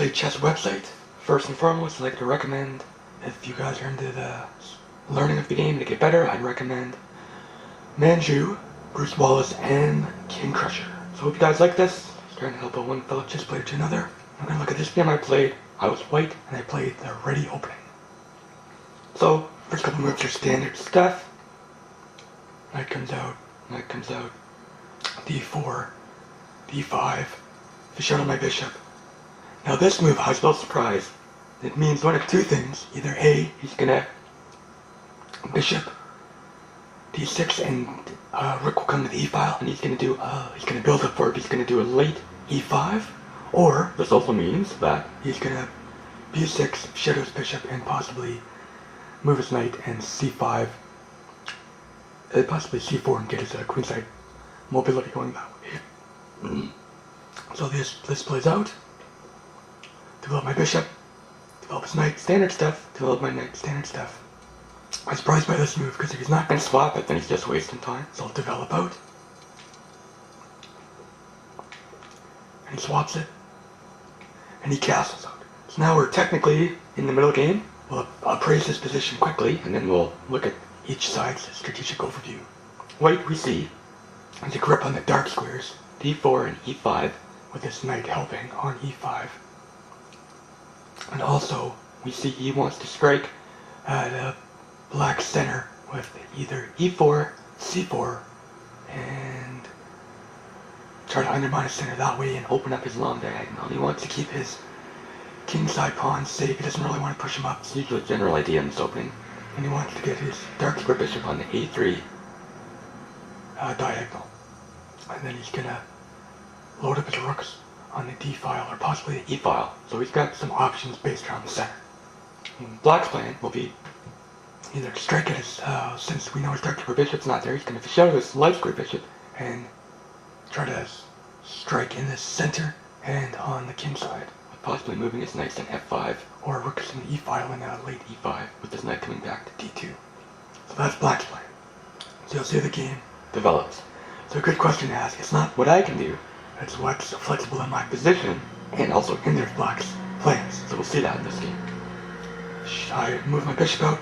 play chess website. First and foremost, I'd like to recommend, if you guys are into the learning of the game to get better, I'd recommend Manju, Bruce Wallace, and King Crusher. So hope you guys like this. Just trying to help out one fellow chess player to another. We're going to look at this game I played. I was white, and I played the ready opening. So, first couple moves are standard stuff. Knight comes out, d4, d5, fish out on my bishop. Now this move, I was a little surprised. It means one of two things. Either A, he's gonna bishop d6 and rook will come to the e file, and he's gonna build up for it. He's gonna do a late e5, or this also means that he's gonna b6, shadow his bishop, and possibly move his knight and c5, possibly c4, and get his queenside mobility going that way. So this plays out. Develop my bishop, develop his knight, standard stuff, develop my knight, standard stuff. I was surprised by this move, because if he's not going to swap it, then he's just wasting time. So I'll develop out. And he swaps it. And he castles out. So now we're technically in the middle game. We'll appraise his position quickly, and then we'll look at each side's strategic overview. White, we see, has a grip on the dark squares, d4 and e5, with this knight helping on e5. And also, we see he wants to strike the black center with either e4, c4, and try to undermine his center that way and open up his long diagonal. He wants to keep his kingside pawns safe. He doesn't really want to push him up. It's usually a general idea in this opening. And he wants to get his dark square bishop on the a3 diagonal. And then he's going to load up his rooks on the d file or possibly the e file. So he's got some options based around the center. And Black's plan will be either strike at his, since we know his dark square bishop's not there, he's going to fish out his light square bishop and try to strike in the center and on the king side, with possibly moving his knights in f5 or rooks in the e file and late e5 with his knight coming back to d2. So that's Black's plan. So you'll see the game develops. So a good question to ask. It's not what I can do. It's what's flexible in my position and also hinders Black's plans. So we'll see that in this game. Should I move my bishop out?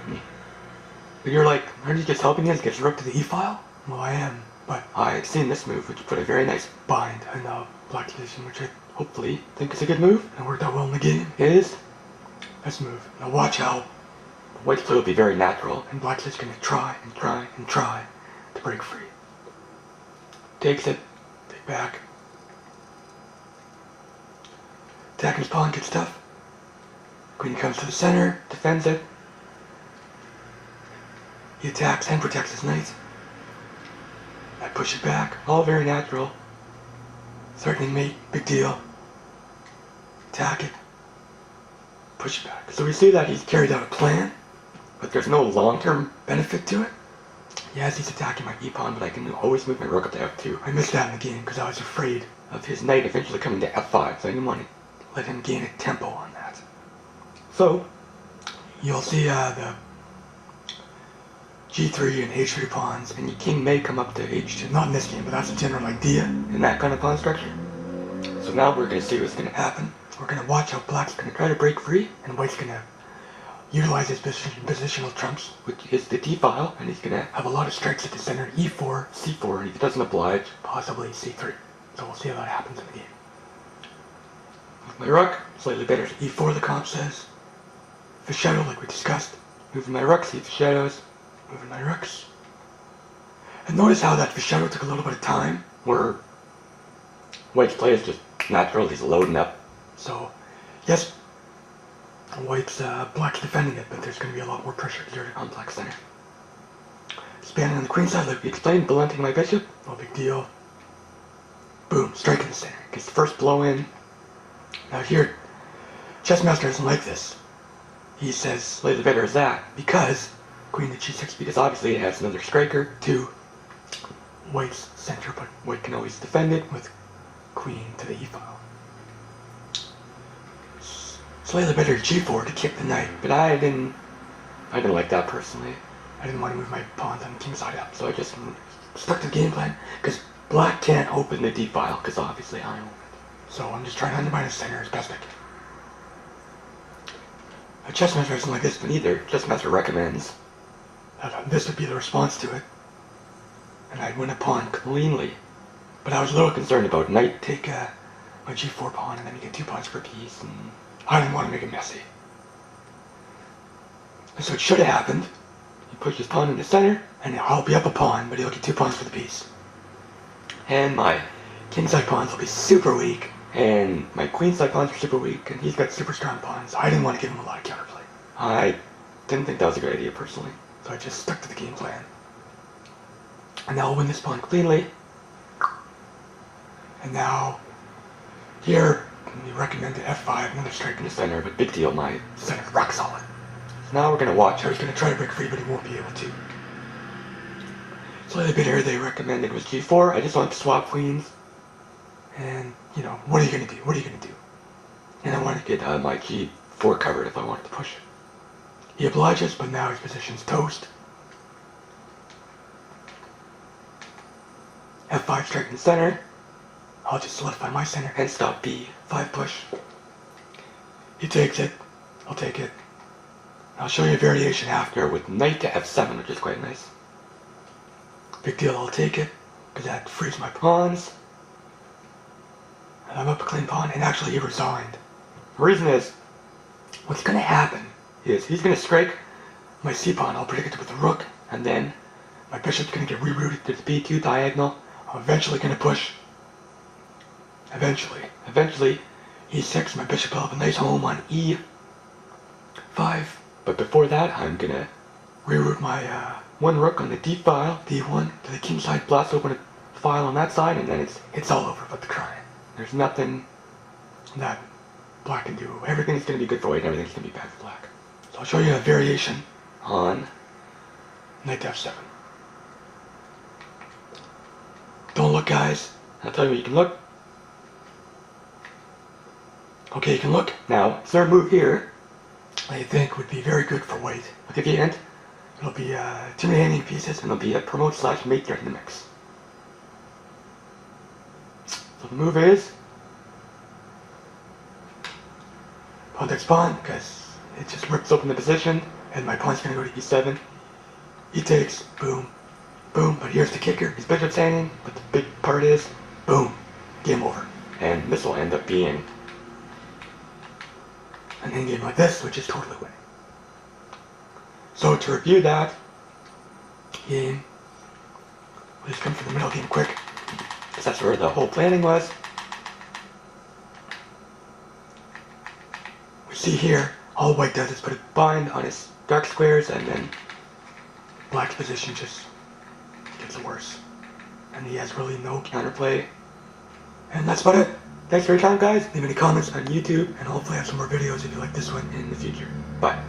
But you're like, aren't you just helping us get rook to the e file? Well, I am, but I had seen this move, which put a very nice bind in Black's position, which I hopefully think is a good move and worked out well in the game. Is this move. Now watch how White's play will be very natural, and Black's just going to try and try and try to break free. Takes it, take back. Attacking his pawn, good stuff. Queen comes to the center, defends it. He attacks and protects his knight. I push it back, all very natural. Threatening mate, big deal. Attack it. Push it back. So we see that he's carried out a plan, but there's no long-term benefit to it. Yes, he's attacking my e-pawn, but I can always move my rook up to f2. I missed that in the game because I was afraid of his knight eventually coming to f5, so I didn't want to let him gain a tempo on that. So, you'll see the g3 and h3 pawns, and your king may come up to h2. Not in this game, but that's a general idea in that kind of pawn structure. So now we're going to see what's going to happen. We're going to watch how Black's going to try to break free, and White's going to utilize his positional trumps, which is the d file, and he's going to have a lot of strikes at the center, e4, c4, and if he doesn't oblige, possibly c3. So we'll see how that happens in the game. My rook, slightly better to e4, the comp says. For shadow, like we discussed. Moving my rook, see if shadows. Moving my rooks. And notice how that for shadow took a little bit of time, where White's play is just natural, he's loading up. So, yes, Black's defending it, but there's going to be a lot more pressure exerted on Black's center. Spanning on the queen side, like we explained, blunting my bishop, no big deal. Boom, strike in the center. Gets the first blow in. Now here, Chessmaster doesn't like this. He says, slightly better is that, because queen to g6, because obviously it has another striker to White's center, but White can always defend it with queen to the e file. Slightly better g4 to keep the knight, but I didn't like that personally. I didn't want to move my pawns on the king side up, so I just stuck to the game plan, because Black can't open the d file, because obviously I own it. So I'm just trying to undermine his center as best I can. a chess master isn't like this, but either chess master recommends that this would be the response to it, and I'd win a pawn cleanly. But I was a little concerned about knight take my g4 pawn, and then you get 2 pawns per piece, and I didn't want to make it messy. And so it should have happened. He pushed his pawn in the center, and I'll be up a pawn, but he'll get 2 pawns for the piece. And my kingside pawns will be super weak, and my queenside pawns are super weak, and he's got super strong pawns. I didn't want to give him a lot of counterplay. I didn't think that was a good idea personally, so I just stuck to the game plan. And now I'll win this pawn cleanly. And now, here, we recommend the f5, another strike in the center, but big deal, my center's rock solid. So now we're going to watch how he's going to try to break free, but he won't be able to. So the bit here they recommended was g4. I just wanted to swap queens. And, you know, what are you going to do? What are you going to do? And I wanted to get my g4 covered if I wanted to push it. He obliges, but now his position's toast. f5 strike in the center. I'll just solidify my center and stop b5 push. He takes it. I'll take it. I'll show you a variation after with knight to f7, which is quite nice. Big deal, I'll take it, because that frees my pawns. And I'm up a clean pawn, and actually he resigned. The reason is, what's going to happen is he's going to strike my c pawn. I'll predict it with the rook, and then my bishop's going to get rerouted to the b2 diagonal. I'm eventually going to push. Eventually, e6, my bishop will have a nice home on e5. But before that, I'm going to reroute my one rook on the d file, d1, to the king side, blast open a file on that side, and then it's all over but the crying. There's nothing that black can do. Everything's going to be good for white, and everything's going to be bad for black. So I'll show you a variation on knight to f7. Don't look, guys. I'll tell you what you can look. Okay, you can look. Now, third move here, I think would be very good for white. I'll give you a hint. It'll be 2 remaining pieces, and it'll be a promote/mate there in the mix. So the move is pawn takes pawn, because it just rips open the position, and my pawn's going to go to e7. He takes, boom, boom, but here's the kicker. His bishop's hanging, but the big part is, boom, game over. And this will end up being an endgame like this, which is totally winning. So to review that game, we'll just come from the middle game quick, because that's where the whole planning was. We see here, all white does is put a bind on his dark squares, and then black's position just gets worse. And he has really no counterplay. And that's about it. Thanks for your time, guys. Leave any comments on YouTube, and hopefully I have some more videos if you like this one in the future. Bye.